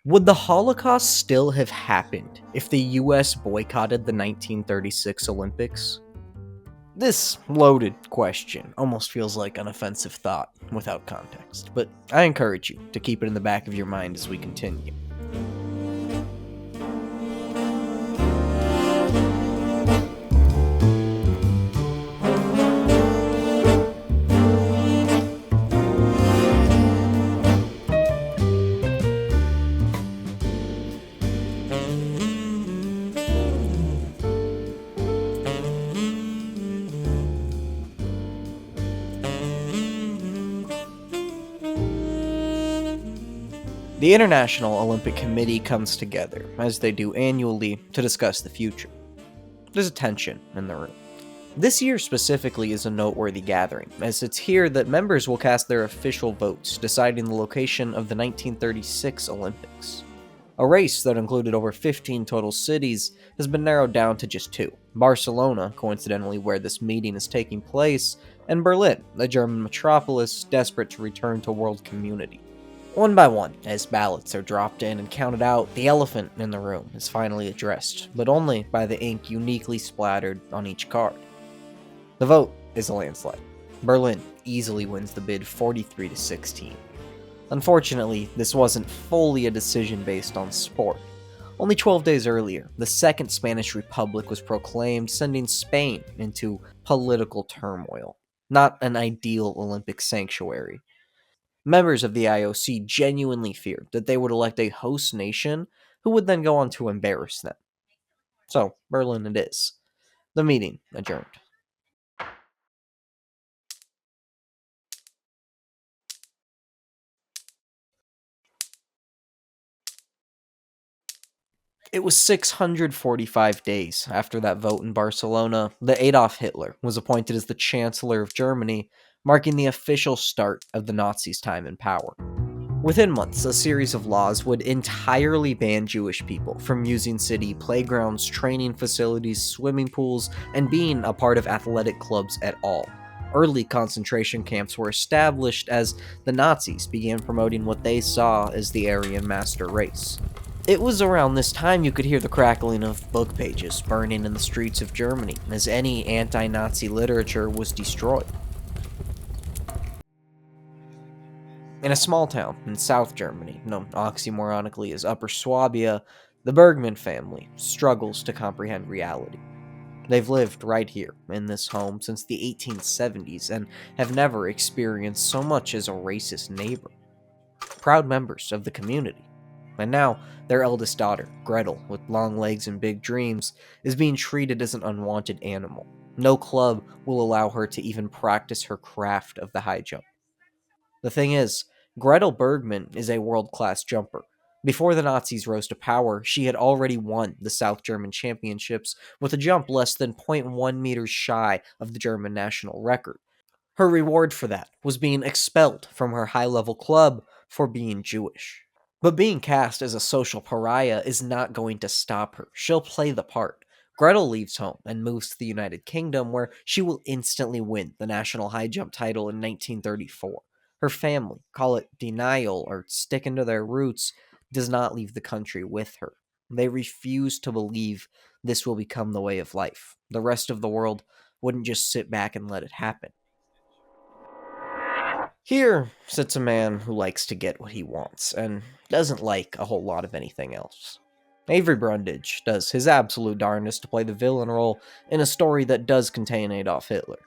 Would the Holocaust still have happened if the US boycotted the 1936 Olympics? This loaded question almost feels like an offensive thought without context, but I encourage you to keep it in the back of your mind as we continue. The International Olympic Committee comes together, as they do annually, to discuss the future. There's a tension in the room. This year specifically is a noteworthy gathering, as it's here that members will cast their official votes deciding the location of the 1936 Olympics. A race that included over 15 total cities has been narrowed down to just two: Barcelona, coincidentally where this meeting is taking place, and Berlin, a German metropolis desperate to return to world community. One by one, as ballots are dropped in and counted out, the elephant in the room is finally addressed, but only by the ink uniquely splattered on each card. The vote is a landslide. Berlin easily wins the bid 43-16. Unfortunately, this wasn't fully a decision based on sport. Only 12 days earlier, the Second Spanish Republic was proclaimed, sending Spain into political turmoil. Not an ideal Olympic sanctuary. Members of the IOC genuinely feared that they would elect a host nation who would then go on to embarrass them. So, Berlin it is. The meeting adjourned. It was 645 days after that vote in Barcelona that Adolf Hitler was appointed as the Chancellor of Germany, marking the official start of the Nazis' time in power. Within months, a series of laws would entirely ban Jewish people from using city playgrounds, training facilities, swimming pools, and being a part of athletic clubs at all. Early concentration camps were established as the Nazis began promoting what they saw as the Aryan master race. It was around this time you could hear the crackling of book pages burning in the streets of Germany, as any anti-Nazi literature was destroyed. In a small town in South Germany, known oxymoronically as Upper Swabia, the Bergmann family struggles to comprehend reality. They've lived right here, in this home, since the 1870s and have never experienced so much as a racist neighbor. Proud members of the community. And now, their eldest daughter, Gretel, with long legs and big dreams, is being treated as an unwanted animal. No club will allow her to even practice her craft of the high jump. The thing is, Gretel Bergmann is a world-class jumper. Before the Nazis rose to power, she had already won the South German Championships with a jump less than zero point 0.1 meters shy of the German national record. Her reward for that was being expelled from her high-level club for being Jewish. But being cast as a social pariah is not going to stop her. She'll play the part. Gretel leaves home and moves to the United Kingdom, where she will instantly win the national high jump title in 1934. Her family, call it denial or sticking to their roots, does not leave the country with her. They refuse to believe this will become the way of life. The rest of the world wouldn't just sit back and let it happen. Here sits a man who likes to get what he wants, and doesn't like a whole lot of anything else. Avery Brundage does his absolute darndest to play the villain role in a story that does contain Adolf Hitler.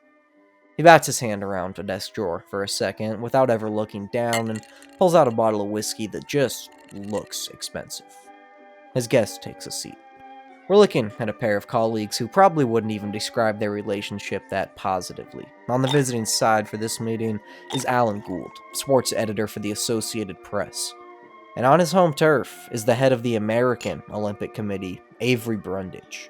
He bats his hand around a desk drawer for a second without ever looking down and pulls out a bottle of whiskey that just looks expensive. His guest takes a seat. We're looking at a pair of colleagues who probably wouldn't even describe their relationship that positively. On the visiting side for this meeting is Alan Gould, sports editor for the Associated Press. And on his home turf is the head of the American Olympic Committee, Avery Brundage.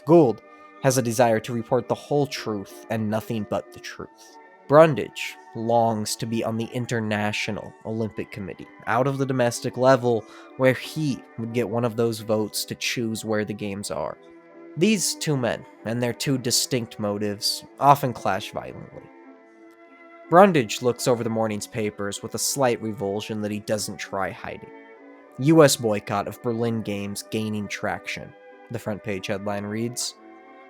Gould has a desire to report the whole truth and nothing but the truth. Brundage longs to be on the International Olympic Committee, out of the domestic level, where he would get one of those votes to choose where the games are. These two men, and their two distinct motives, often clash violently. Brundage looks over the morning's papers with a slight revulsion that he doesn't try hiding. U.S. boycott of Berlin Games gaining traction, the front page headline reads.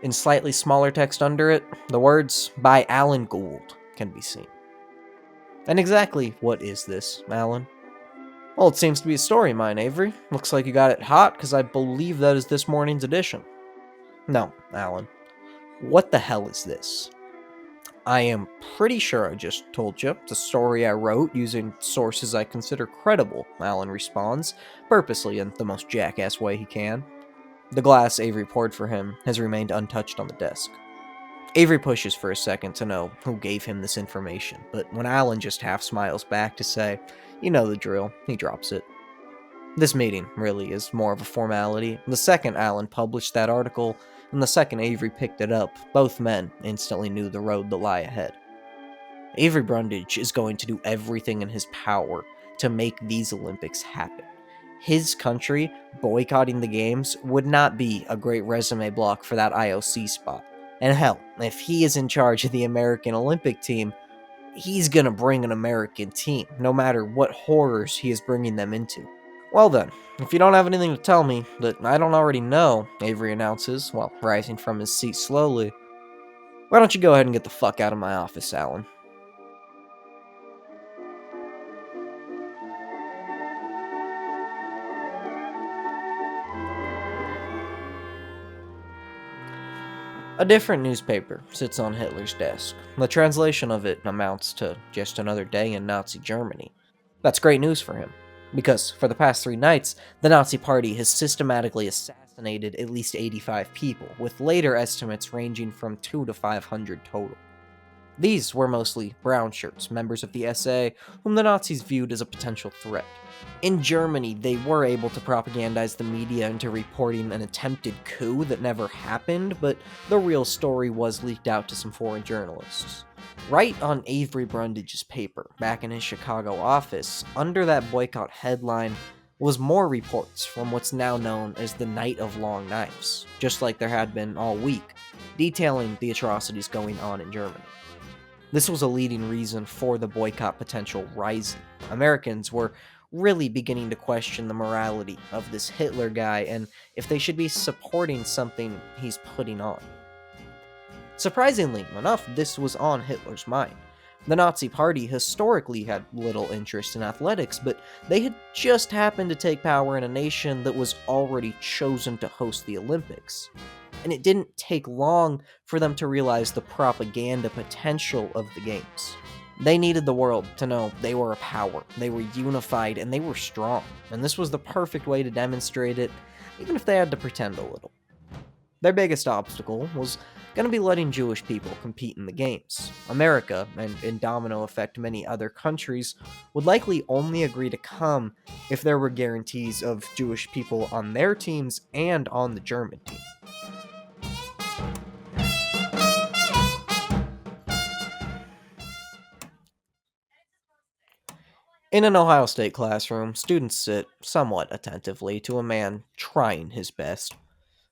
In slightly smaller text under it, the words, by Alan Gould, can be seen. And exactly what is this, Alan? Well, it seems to be a story of mine, Avery. Looks like you got it hot, because I believe that is this morning's edition. No, Alan. What the hell is this? I am pretty sure I just told you. It's a story I wrote using sources I consider credible, Alan responds, purposely in the most jackass way he can. The glass Avery poured for him has remained untouched on the desk. Avery pushes for a second to know who gave him this information, but when Alan just half smiles back to say, you know the drill, he drops it. This meeting really is more of a formality. The second Alan published that article, and the second Avery picked it up, both men instantly knew the road that lay ahead. Avery Brundage is going to do everything in his power to make these Olympics happen. His country boycotting the games would not be a great resume block for that IOC spot. And hell, if he is in charge of the American Olympic team, he's gonna bring an American team, no matter what horrors he is bringing them into. Well then, if you don't have anything to tell me that I don't already know, Avery announces, while rising from his seat slowly, why don't you go ahead and get the fuck out of my office, Alan? A different newspaper sits on Hitler's desk. The translation of it amounts to just another day in Nazi Germany. That's great news for him, because for the past 3 nights, the Nazi Party has systematically assassinated at least 85 people, with later estimates ranging from 2 to 500 total. These were mostly brown shirts, members of the SA, whom the Nazis viewed as a potential threat. In Germany, they were able to propagandize the media into reporting an attempted coup that never happened, but the real story was leaked out to some foreign journalists. Right on Avery Brundage's paper, back in his Chicago office, under that boycott headline, was more reports from what's now known as the Night of Long Knives, just like there had been all week, detailing the atrocities going on in Germany. This was a leading reason for the boycott potential rising. Americans were really beginning to question the morality of this Hitler guy and if they should be supporting something he's putting on. Surprisingly enough, this was on Hitler's mind. The Nazi Party historically had little interest in athletics, but they had just happened to take power in a nation that was already chosen to host the Olympics. And it didn't take long for them to realize the propaganda potential of the games. They needed the world to know they were a power, they were unified, and they were strong, and this was the perfect way to demonstrate it, even if they had to pretend a little. Their biggest obstacle was going to be letting Jewish people compete in the games. America, and in domino effect many other countries, would likely only agree to come if there were guarantees of Jewish people on their teams and on the German team. In an Ohio State classroom, students sit somewhat attentively to a man trying his best.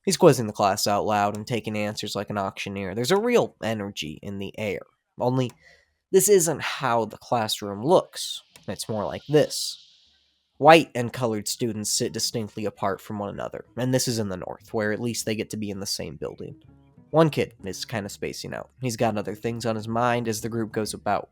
He's quizzing the class out loud and taking answers like an auctioneer. There's a real energy in the air. Only, this isn't how the classroom looks. It's more like this. White and colored students sit distinctly apart from one another, and this is in the north, where at least they get to be in the same building. One kid is kind of spacing out. He's got other things on his mind as the group goes about.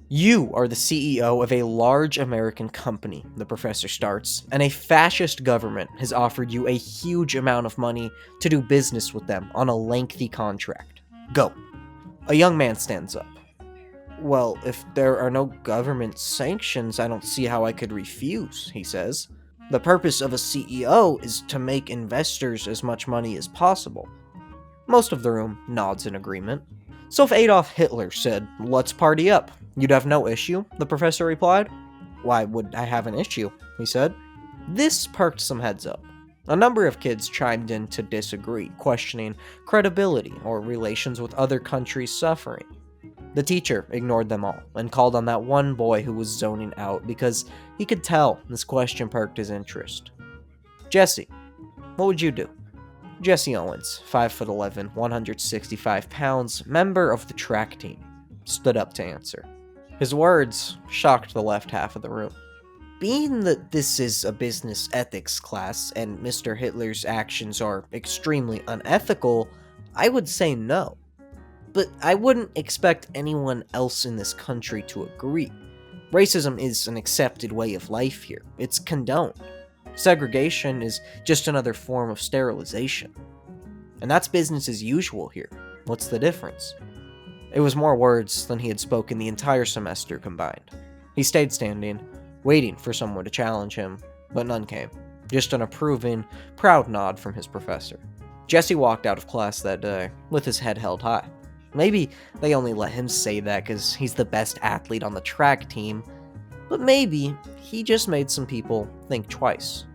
You are the CEO of a large American company, the professor starts, and a fascist government has offered you a huge amount of money to do business with them on a lengthy contract. Go. A young man stands up. Well, if there are no government sanctions, I don't see how I could refuse, he says. The purpose of a CEO is to make investors as much money as possible. Most of the room nods in agreement. So if Adolf Hitler said, "Let's party up," you'd have no issue, the professor replied. Why would I have an issue? He said. This perked some heads up. A number of kids chimed in to disagree, questioning credibility or relations with other countries suffering. The teacher ignored them all and called on that one boy who was zoning out because he could tell this question perked his interest. Jesse, what would you do? Jessie Owens, 5'11", 165 pounds, member of the track team, stood up to answer. His words shocked the left half of the room. Being that this is a business ethics class and Mr. Hitler's actions are extremely unethical, I would say no. But I wouldn't expect anyone else in this country to agree. Racism is an accepted way of life here. It's condoned. Segregation is just another form of sterilization. And that's business as usual here. What's the difference? It was more words than he had spoken the entire semester combined. He stayed standing, waiting for someone to challenge him, but none came. Just an approving, proud nod from his professor. Jesse walked out of class that day, with his head held high. Maybe they only let him say that because he's the best athlete on the track team, but maybe he just made some people think twice.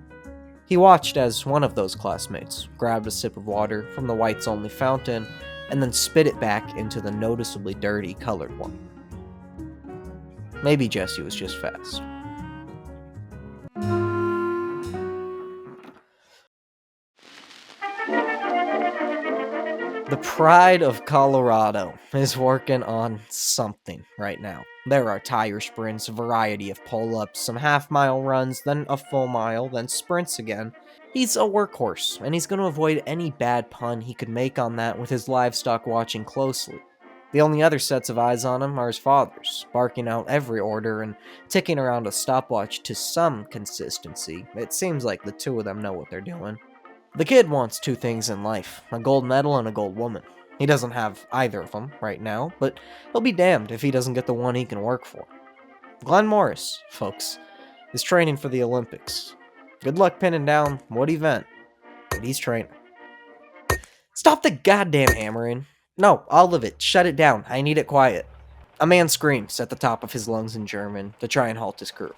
He watched as one of those classmates grabbed a sip of water from the whites-only fountain and then spit it back into the noticeably dirty colored one. Maybe Jesse was just fast. The pride of Colorado is working on something right now. There are tire sprints, a variety of pull-ups, some half-mile runs, then a full mile, then sprints again. He's a workhorse, and he's going to avoid any bad pun he could make on that with his livestock watching closely. The only other sets of eyes on him are his father's, barking out every order and ticking around a stopwatch to some consistency. It seems like the two of them know what they're doing. The kid wants two things in life, a gold medal and a gold woman. He doesn't have either of them right now, but he'll be damned if he doesn't get the one he can work for. Glenn Morris, folks, is training for the Olympics. Good luck pinning down what event, but he's training. Stop the goddamn hammering. No, all of it. Shut it down. I need it quiet. A man screams at the top of his lungs in German to try and halt his crew.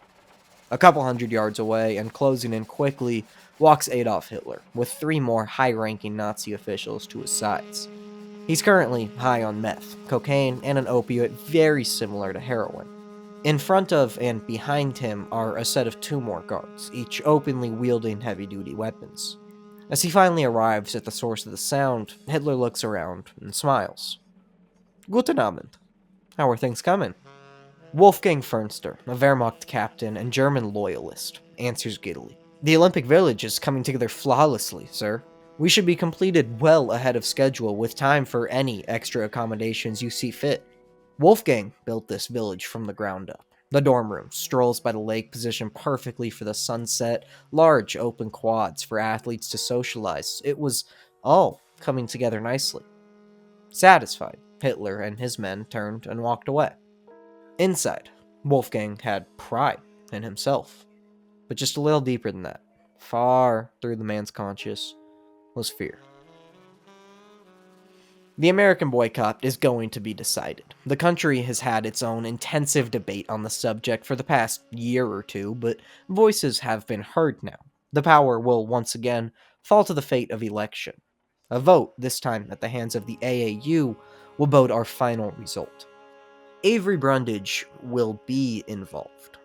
A couple hundred yards away, and closing in quickly, walks Adolf Hitler, with three more high-ranking Nazi officials to his sides. He's currently high on meth, cocaine, and an opioid very similar to heroin. In front of and behind him are a set of two more guards, each openly wielding heavy-duty weapons. As he finally arrives at the source of the sound, Hitler looks around and smiles. Guten Abend. How are things coming? Wolfgang Fernster, a Wehrmacht captain and German loyalist, answers giddily. The Olympic Village is coming together flawlessly, sir. We should be completed well ahead of schedule with time for any extra accommodations you see fit. Wolfgang built this village from the ground up. The dorm room, strolls by the lake positioned perfectly for the sunset, large open quads for athletes to socialize. It was all coming together nicely. Satisfied, Hitler and his men turned and walked away. Inside, Wolfgang had pride in himself. But just a little deeper than that, far through the man's conscience, was fear. The American boycott is going to be decided. The country has had its own intensive debate on the subject for the past year or two, but voices have been heard now. The power will once again fall to the fate of election. A vote, this time at the hands of the AAU, will vote our final result. Avery Brundage will be involved.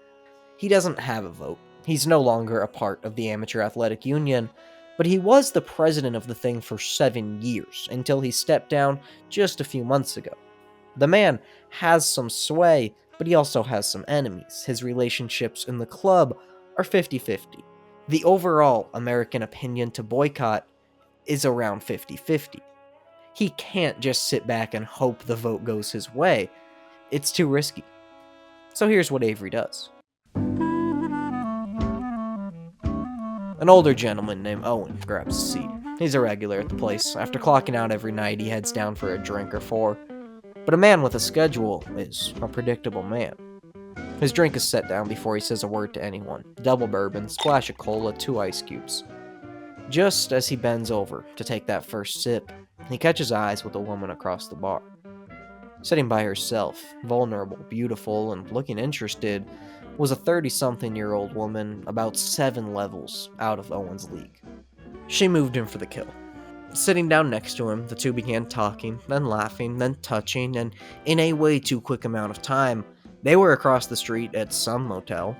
He doesn't have a vote. He's no longer a part of the Amateur Athletic Union, but he was the president of the thing for 7 years, until he stepped down just a few months ago. The man has some sway, but he also has some enemies. His relationships in the club are 50-50. The overall American opinion to boycott is around 50-50. He can't just sit back and hope the vote goes his way. It's too risky. So here's what Avery does. An older gentleman named Owen grabs a seat. He's a regular at the place. After clocking out every night, he heads down for a drink or four. But a man with a schedule is a predictable man. His drink is set down before he says a word to anyone. Double bourbon, splash of cola, 2 ice cubes. Just as he bends over to take that first sip, he catches eyes with a woman across the bar. Sitting by herself, vulnerable, beautiful, and looking interested, was a 30-something-year-old woman about 7 levels out of Owen's league. She moved him for the kill. Sitting down next to him, the two began talking, then laughing, then touching, and in a way too quick amount of time, they were across the street at some motel.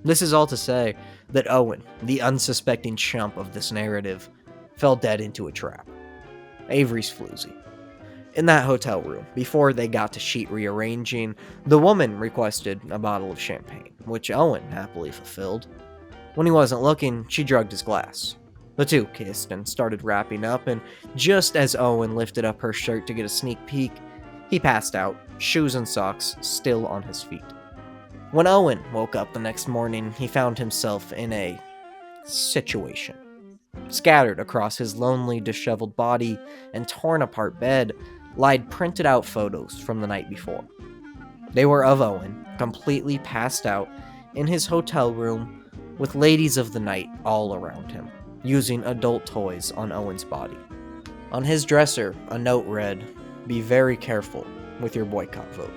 This is all to say that Owen, the unsuspecting chump of this narrative, fell dead into a trap. Avery's floozy. In that hotel room, before they got to sheet rearranging, the woman requested a bottle of champagne, which Owen happily fulfilled. When he wasn't looking, she drugged his glass. The two kissed and started wrapping up, and just as Owen lifted up her shirt to get a sneak peek, he passed out, shoes and socks still on his feet. When Owen woke up the next morning, he found himself in a situation. Scattered across his lonely, disheveled body and torn apart bed lied printed out photos from the night before. They were of Owen, completely passed out, in his hotel room, with ladies of the night all around him, using adult toys on Owen's body. On his dresser, a note read, "Be very careful with your boycott vote."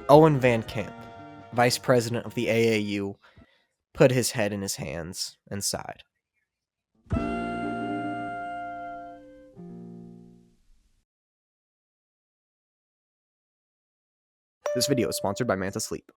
Owen Van Camp, vice president of the AAU, put his head in his hands and sighed. This video is sponsored by Manta Sleep.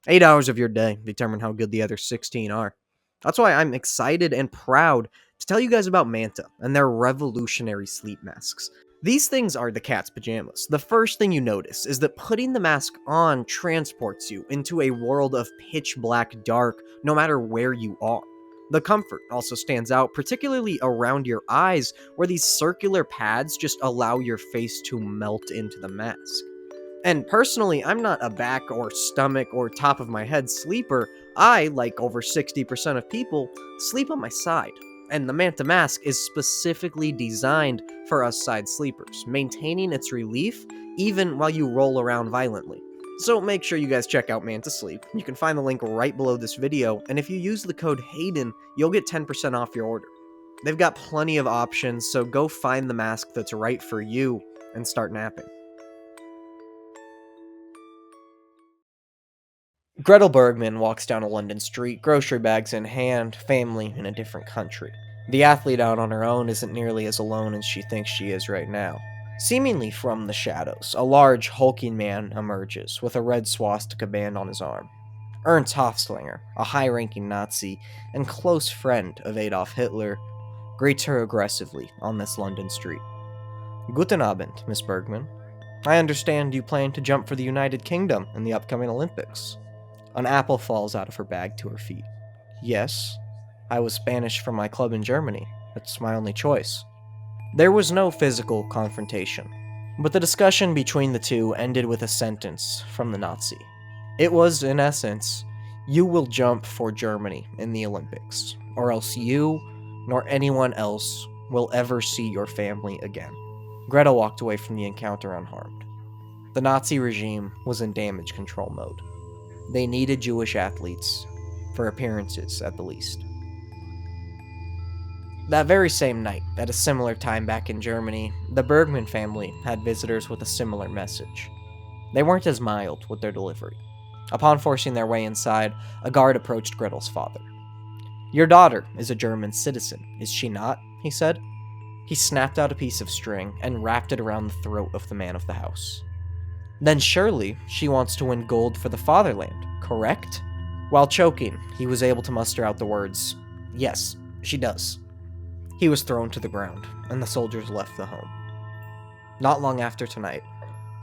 8 hours of your day determine how good the other 16 are. That's why I'm excited and proud to tell you guys about Manta and their revolutionary sleep masks. These things are the cat's pajamas. The first thing you notice is that putting the mask on transports you into a world of pitch black dark no matter where you are. The comfort also stands out, particularly around your eyes, where these circular pads just allow your face to melt into the mask. And personally, I'm not a back or stomach or top of my head sleeper. I, like over 60% of people, sleep on my side. And the Manta mask is specifically designed for us side sleepers, maintaining its relief even while you roll around violently. So make sure you guys check out Manta Sleep. You can find the link right below this video, and if you use the code Hayden, you'll get 10% off your order. They've got plenty of options, so go find the mask that's right for you and start napping. Gretel Bergmann walks down a London street, grocery bags in hand, family in a different country. The athlete out on her own isn't nearly as alone as she thinks she is right now. Seemingly from the shadows, a large, hulking man emerges with a red swastika band on his arm. Ernst Hofslinger, a high-ranking Nazi and close friend of Adolf Hitler, greets her aggressively on this London street. "Guten Abend, Miss Bergmann. I understand you plan to jump for the United Kingdom in the upcoming Olympics." An apple falls out of her bag to her feet. "Yes, I was banished from my club in Germany. It's my only choice." There was no physical confrontation, but the discussion between the two ended with a sentence from the Nazi. It was, in essence, "You will jump for Germany in the Olympics, or else you, nor anyone else, will ever see your family again." Gretel walked away from the encounter unharmed. The Nazi regime was in damage control mode. They needed Jewish athletes, for appearances at the least. That very same night, at a similar time back in Germany, the Bergmann family had visitors with a similar message. They weren't as mild with their delivery. Upon forcing their way inside, a guard approached Gretel's father. "Your daughter is a German citizen, is she not?" he said. He snapped out a piece of string and wrapped it around the throat of the man of the house. "Then surely she wants to win gold for the fatherland, correct?" While choking, he was able to muster out the words, "Yes, she does." He was thrown to the ground, and the soldiers left the home. Not long after tonight,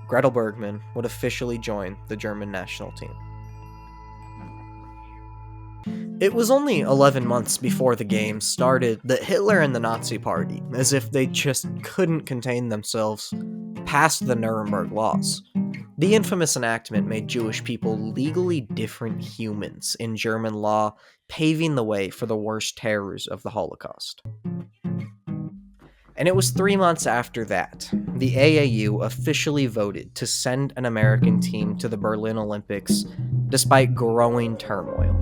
Gretel Bergmann would officially join the German national team. It was only 11 months before the games started that Hitler and the Nazi Party, as if they just couldn't contain themselves, passed the Nuremberg Laws. The infamous enactment made Jewish people legally different humans in German law, paving the way for the worst terrors of the Holocaust. And it was 3 months after that, the AAU officially voted to send an American team to the Berlin Olympics, despite growing turmoil.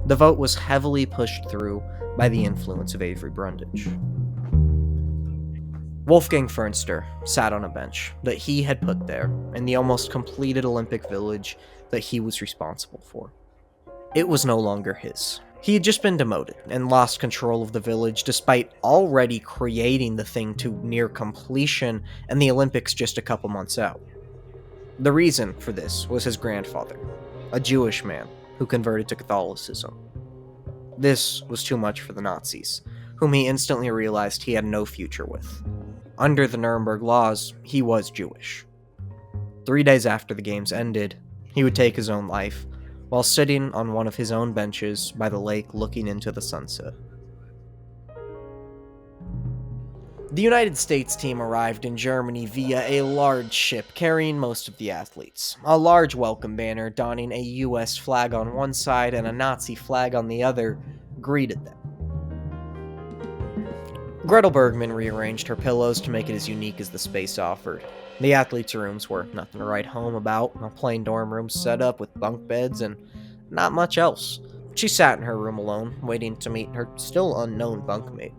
The vote was heavily pushed through by the influence of Avery Brundage. Wolfgang Fernster sat on a bench that he had put there in the almost completed Olympic village that he was responsible for. It was no longer his. He had just been demoted and lost control of the village despite already creating the thing to near completion and the Olympics just a couple months out. The reason for this was his grandfather, a Jewish man who converted to Catholicism. This was too much for the Nazis, whom he instantly realized he had no future with. Under the Nuremberg laws, he was Jewish. 3 days after the games ended, he would take his own life, while sitting on one of his own benches by the lake looking into the sunset. The United States team arrived in Germany via a large ship carrying most of the athletes. A large welcome banner donning a US flag on one side and a Nazi flag on the other greeted them. Gretel Bergmann rearranged her pillows to make it as unique as the space offered. The athletes' rooms were nothing to write home about, a plain dorm room set up with bunk beds and not much else. She sat in her room alone, waiting to meet her still unknown bunkmate.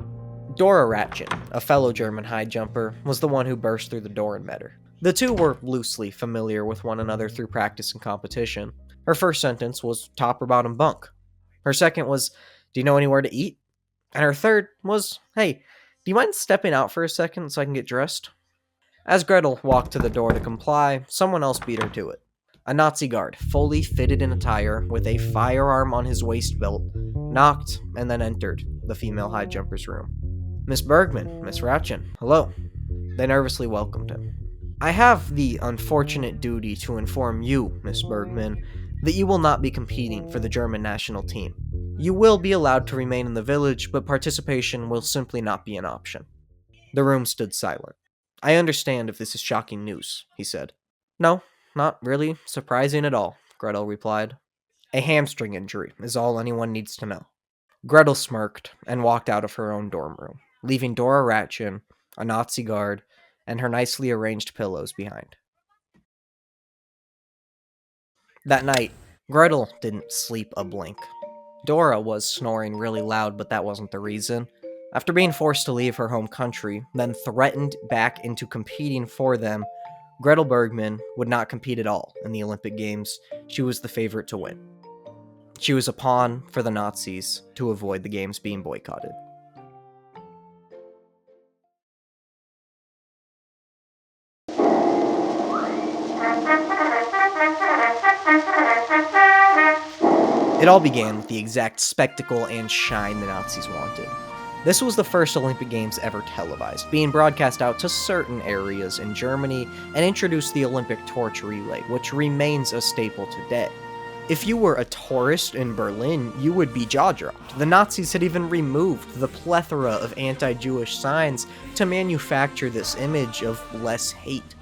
Dora Ratchen, a fellow German high jumper, was the one who burst through the door and met her. The two were loosely familiar with one another through practice and competition. Her first sentence was top or bottom bunk. Her second was, do you know anywhere to eat? And her third was, hey, do you mind stepping out for a second so I can get dressed? As Gretel walked to the door to comply, someone else beat her to it. A Nazi guard, fully fitted in attire, with a firearm on his waist belt, knocked and then entered the female high jumper's room. Miss Bergmann, Miss Ratchen, hello. They nervously welcomed him. I have the unfortunate duty to inform you, Miss Bergmann, that you will not be competing for the German national team. You will be allowed to remain in the village, but participation will simply not be an option. The room stood silent. I understand if this is shocking news, he said. No, not really surprising at all, Gretel replied. A hamstring injury is all anyone needs to know. Gretel smirked and walked out of her own dorm room, leaving Dora Ratchen, a Nazi guard, and her nicely arranged pillows behind. That night, Gretel didn't sleep a blink. Dora was snoring really loud, but that wasn't the reason. After being forced to leave her home country, then threatened back into competing for them, Gretel Bergmann would not compete at all in the Olympic Games. She was the favorite to win. She was a pawn for the Nazis to avoid the games being boycotted. It all began with the exact spectacle and shine the Nazis wanted. This was the first Olympic Games ever televised, being broadcast out to certain areas in Germany and introduced the Olympic torch relay, which remains a staple today. If you were a tourist in Berlin, you would be jaw-dropped. The Nazis had even removed the plethora of anti-Jewish signs to manufacture this image of less hate.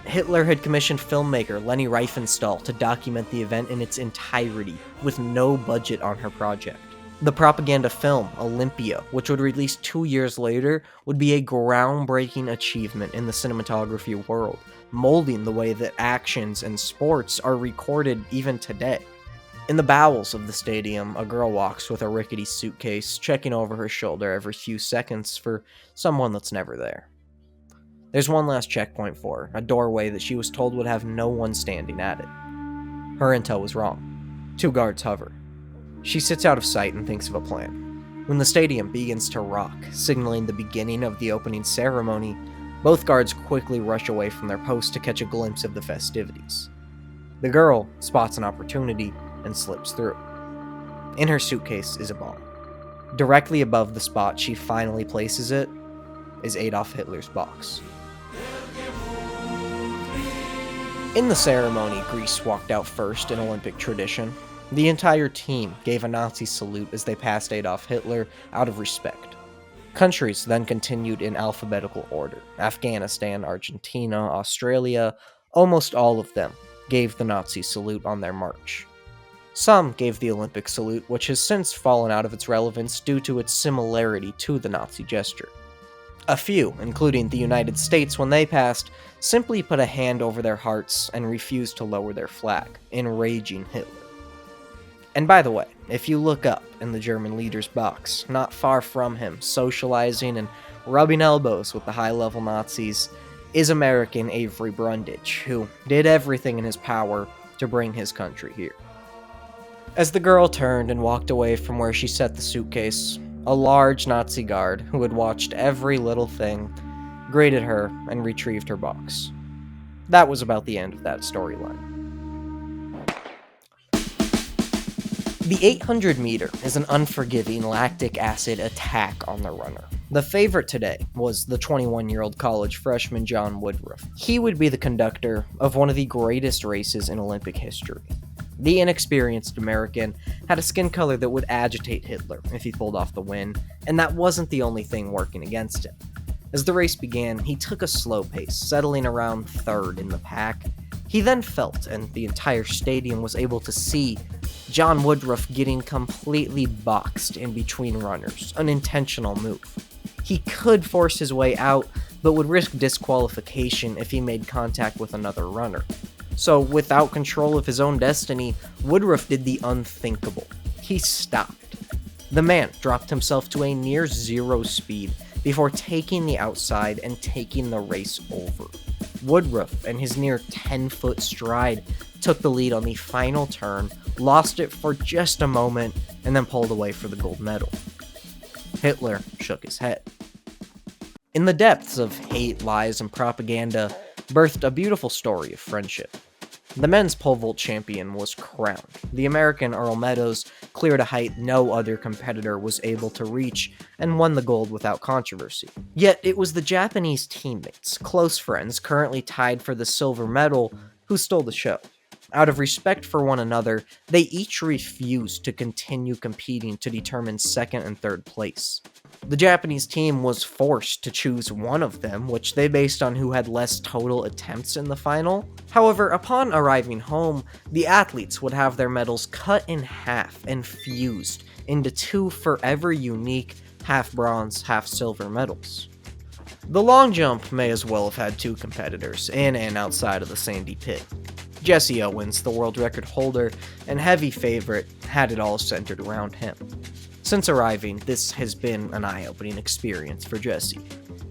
Hitler had commissioned filmmaker Leni Riefenstahl to document the event in its entirety, with no budget on her project. The propaganda film, Olympia, which would release 2 years later, would be a groundbreaking achievement in the cinematography world, molding the way that actions and sports are recorded even today. In the bowels of the stadium, a girl walks with a rickety suitcase, checking over her shoulder every few seconds for someone that's never there. There's one last checkpoint for her, a doorway that she was told would have no one standing at it. Her intel was wrong. 2 guards hover. She sits out of sight and thinks of a plan. When the stadium begins to rock, signaling the beginning of the opening ceremony, both guards quickly rush away from their post to catch a glimpse of the festivities. The girl spots an opportunity and slips through. In her suitcase is a bomb. Directly above the spot she finally places it is Adolf Hitler's box. In the ceremony, Greece walked out first in Olympic tradition. The entire team gave a Nazi salute as they passed Adolf Hitler out of respect. Countries then continued in alphabetical order. Afghanistan, Argentina, Australia, almost all of them gave the Nazi salute on their march. Some gave the Olympic salute, which has since fallen out of its relevance due to its similarity to the Nazi gesture. A few, including the United States when they passed, simply put a hand over their hearts and refused to lower their flag, enraging Hitler. And by the way, if you look up in the German leader's box, not far from him, socializing and rubbing elbows with the high-level Nazis, is American Avery Brundage, who did everything in his power to bring his country here. As the girl turned and walked away from where she set the suitcase, a large Nazi guard, who had watched every little thing, greeted her and retrieved her box. That was about the end of that storyline. The 800 meter is an unforgiving lactic acid attack on the runner. The favorite today was the 21-year-old college freshman John Woodruff. He would be the conductor of one of the greatest races in Olympic history. The inexperienced American had a skin color that would agitate Hitler if he pulled off the win, and that wasn't the only thing working against him. As the race began, he took a slow pace, settling around third in the pack. He then felt, and the entire stadium was able to see, John Woodruff getting completely boxed in between runners, an intentional move. He could force his way out, but would risk disqualification if he made contact with another runner. So, without control of his own destiny, Woodruff did the unthinkable. He stopped. The man dropped himself to a near zero speed before taking the outside and taking the race over. Woodruff, and his near 10-foot stride, took the lead on the final turn, lost it for just a moment, and then pulled away for the gold medal. Hitler shook his head. In the depths of hate, lies, and propaganda, birthed a beautiful story of friendship. The men's pole vault champion was crowned. The American Earl Meadows cleared a height no other competitor was able to reach and won the gold without controversy. Yet it was the Japanese teammates, close friends currently tied for the silver medal, who stole the show. Out of respect for one another, they each refused to continue competing to determine second and third place. The Japanese team was forced to choose one of them, which they based on who had less total attempts in the final. However, upon arriving home, the athletes would have their medals cut in half and fused into two forever unique half bronze, half silver medals. The long jump may as well have had two competitors, in and outside of the sandy pit. Jessie Owens, the world record holder and heavy favorite, had it all centered around him. Since arriving, this has been an eye-opening experience for Jessie.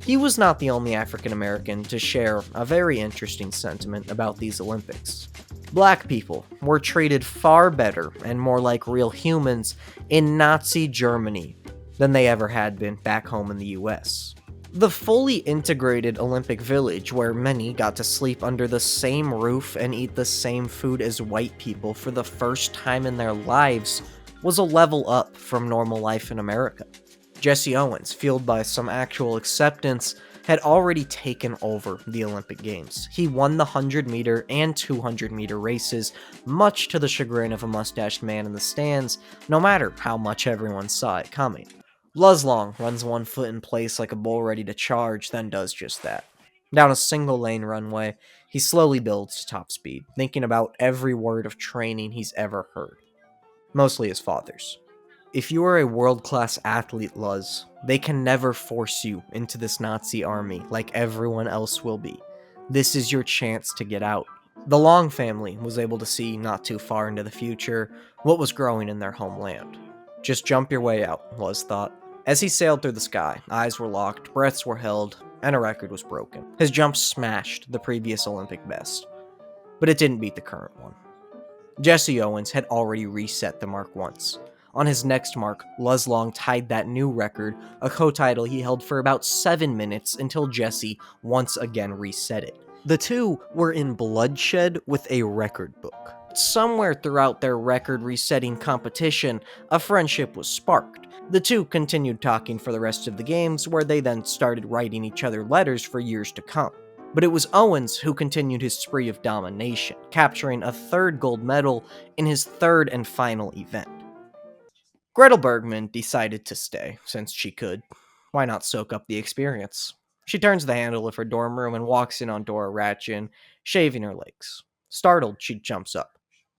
He was not the only African American to share a very interesting sentiment about these Olympics. Black people were treated far better and more like real humans in Nazi Germany than they ever had been back home in the US. The fully integrated Olympic Village, where many got to sleep under the same roof and eat the same food as white people for the first time in their lives, was a level up from normal life in America. Jessie Owens, fueled by some actual acceptance, had already taken over the Olympic Games. He won the 100-meter and 200-meter races, much to the chagrin of a mustached man in the stands, no matter how much everyone saw it coming. Luz Long runs one foot in place like a bull ready to charge, then does just that. Down a single-lane runway, he slowly builds to top speed, thinking about every word of training he's ever heard. Mostly his father's. If you are a world-class athlete, Luz, they can never force you into this Nazi army like everyone else will be. This is your chance to get out. The Long family was able to see not too far into the future what was growing in their homeland. Just jump your way out, Luz thought. As he sailed through the sky, eyes were locked, breaths were held, and a record was broken. His jump smashed the previous Olympic best, but it didn't beat the current one. Jessie Owens had already reset the mark once. On his next mark, Luz Long tied that new record, a co-title he held for about 7 minutes until Jessie once again reset it. The two were in bloodshed with a record book. Somewhere throughout their record-resetting competition, a friendship was sparked. The two continued talking for the rest of the games, where they then started writing each other letters for years to come. But it was Owens who continued his spree of domination, capturing a third gold medal in his third and final event. Gretel Bergmann decided to stay, since she could. Why not soak up the experience? She turns the handle of her dorm room and walks in on Dora Ratchin, shaving her legs. Startled, she jumps up.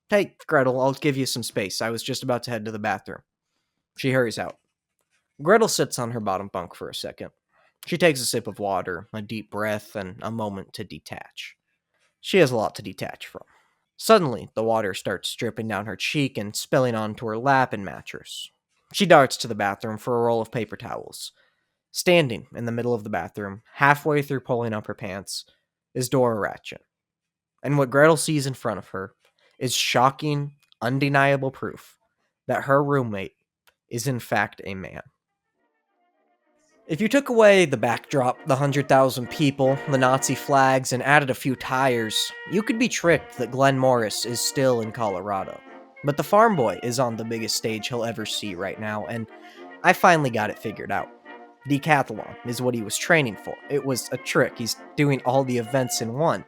"Hey, Gretel, I'll give you some space. I was just about to head to the bathroom." She hurries out. Gretel sits on her bottom bunk for a second. She takes a sip of water, a deep breath, and a moment to detach. She has a lot to detach from. Suddenly, the water starts dripping down her cheek and spilling onto her lap and mattress. She darts to the bathroom for a roll of paper towels. Standing in the middle of the bathroom, halfway through pulling up her pants, is Dora Ratchin. And what Gretel sees in front of her is shocking, undeniable proof that her roommate is in fact a man. If you took away the backdrop, the 100,000 people, the Nazi flags, and added a few tires, you could be tricked that Glenn Morris is still in Colorado. But the farm boy is on the biggest stage he'll ever see right now, and I finally got it figured out. Decathlon is what he was training for. It was a trick. He's doing all the events in one.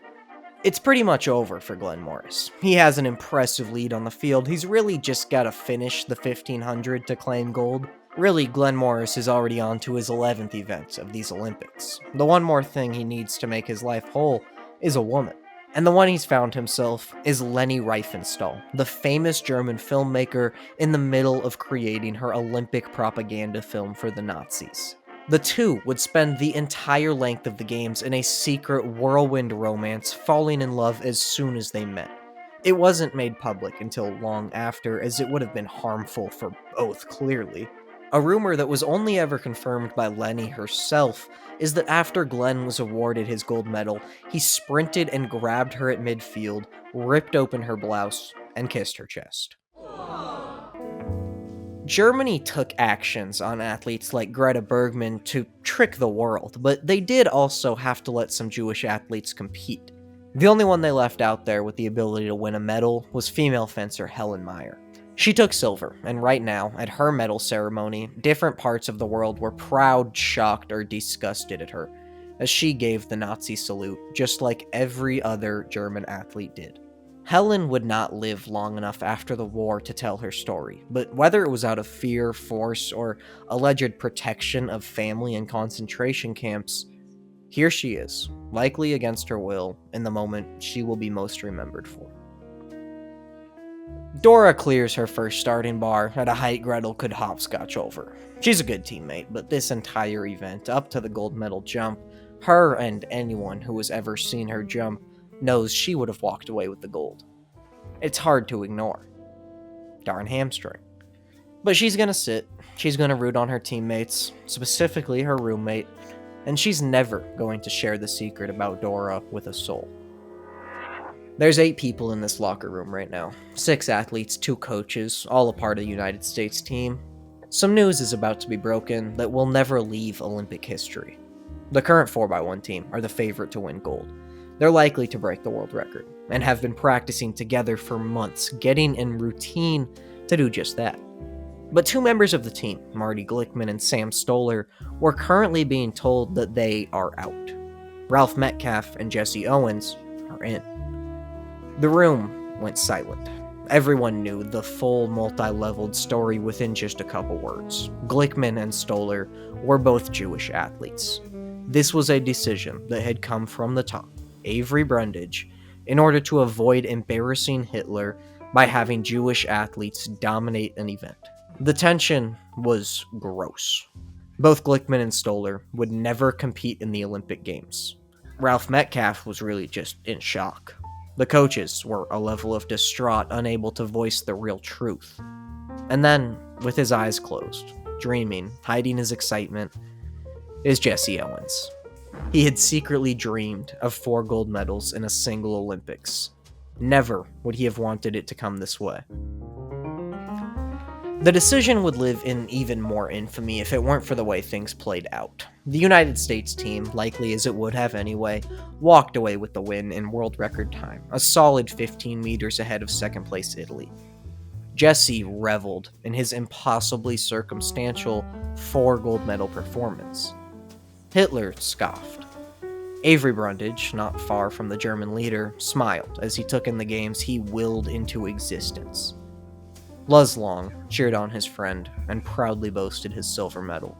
It's pretty much over for Glenn Morris. He has an impressive lead on the field. He's really just got to finish the 1500 to claim gold. Really, Glenn Morris is already on to his 11th event of these Olympics. The one more thing he needs to make his life whole is a woman. And the one he's found himself is Leni Riefenstahl, the famous German filmmaker in the middle of creating her Olympic propaganda film for the Nazis. The two would spend the entire length of the games in a secret whirlwind romance, falling in love as soon as they met. It wasn't made public until long after, as it would have been harmful for both, clearly. A rumor that was only ever confirmed by Leni herself is that after Glenn was awarded his gold medal, he sprinted and grabbed her at midfield, ripped open her blouse, and kissed her chest. Germany took actions on athletes like Greta Bergmann to trick the world, but they did also have to let some Jewish athletes compete. The only one they left out there with the ability to win a medal was female fencer Helen Meyer. She took silver, and right now, at her medal ceremony, different parts of the world were proud, shocked, or disgusted at her, as she gave the Nazi salute, just like every other German athlete did. Helen would not live long enough after the war to tell her story, but whether it was out of fear, force, or alleged protection of family in concentration camps, here she is, likely against her will, in the moment she will be most remembered for. Dora clears her first starting bar at a height Gretel could hopscotch over. She's a good teammate, but this entire event, up to the gold medal jump, her and anyone who has ever seen her jump knows she would have walked away with the gold. It's hard to ignore. Darn hamstring. But she's gonna sit, she's gonna root on her teammates, specifically her roommate, and she's never going to share the secret about Dora with a soul. There's 8 people in this locker room right now. 6 athletes, 2 coaches, all a part of the United States team. Some news is about to be broken that will never leave Olympic history. The current 4x1 team are the favorite to win gold. They're likely to break the world record, and have been practicing together for months, getting in routine to do just that. But 2 members of the team, Marty Glickman and Sam Stoller, were currently being told that they are out. Ralph Metcalfe and Jessie Owens are in. The room went silent. Everyone knew the full multi-leveled story within just a couple words. Glickman and Stoller were both Jewish athletes. This was a decision that had come from the top, Avery Brundage, in order to avoid embarrassing Hitler by having Jewish athletes dominate an event. The tension was gross. Both Glickman and Stoller would never compete in the Olympic Games. Ralph Metcalfe was really just in shock. The coaches were a level of distraught, unable to voice the real truth. And then, with his eyes closed, dreaming, hiding his excitement, is Jessie Owens. He had secretly dreamed of 4 gold medals in a single Olympics. Never would he have wanted it to come this way. The decision would live in even more infamy if it weren't for the way things played out. The United States team, likely as it would have anyway, walked away with the win in world record time, a solid 15 meters ahead of second place Italy. Jessie reveled in his impossibly circumstantial 4 gold medal performance. Hitler scoffed. Avery Brundage, not far from the German leader, smiled as he took in the games he willed into existence. Luz Long cheered on his friend and proudly boasted his silver medal.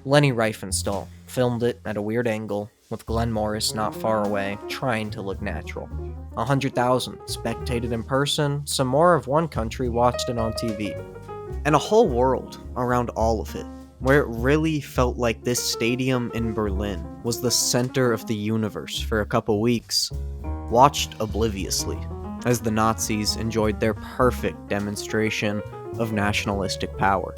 Leni Riefenstahl filmed it at a weird angle, with Glenn Morris not far away, trying to look natural. 100,000 spectated in person, some more of one country watched it on TV. And a whole world around all of it, where it really felt like this stadium in Berlin was the center of the universe for a couple weeks, watched obliviously as the Nazis enjoyed their perfect demonstration of nationalistic power.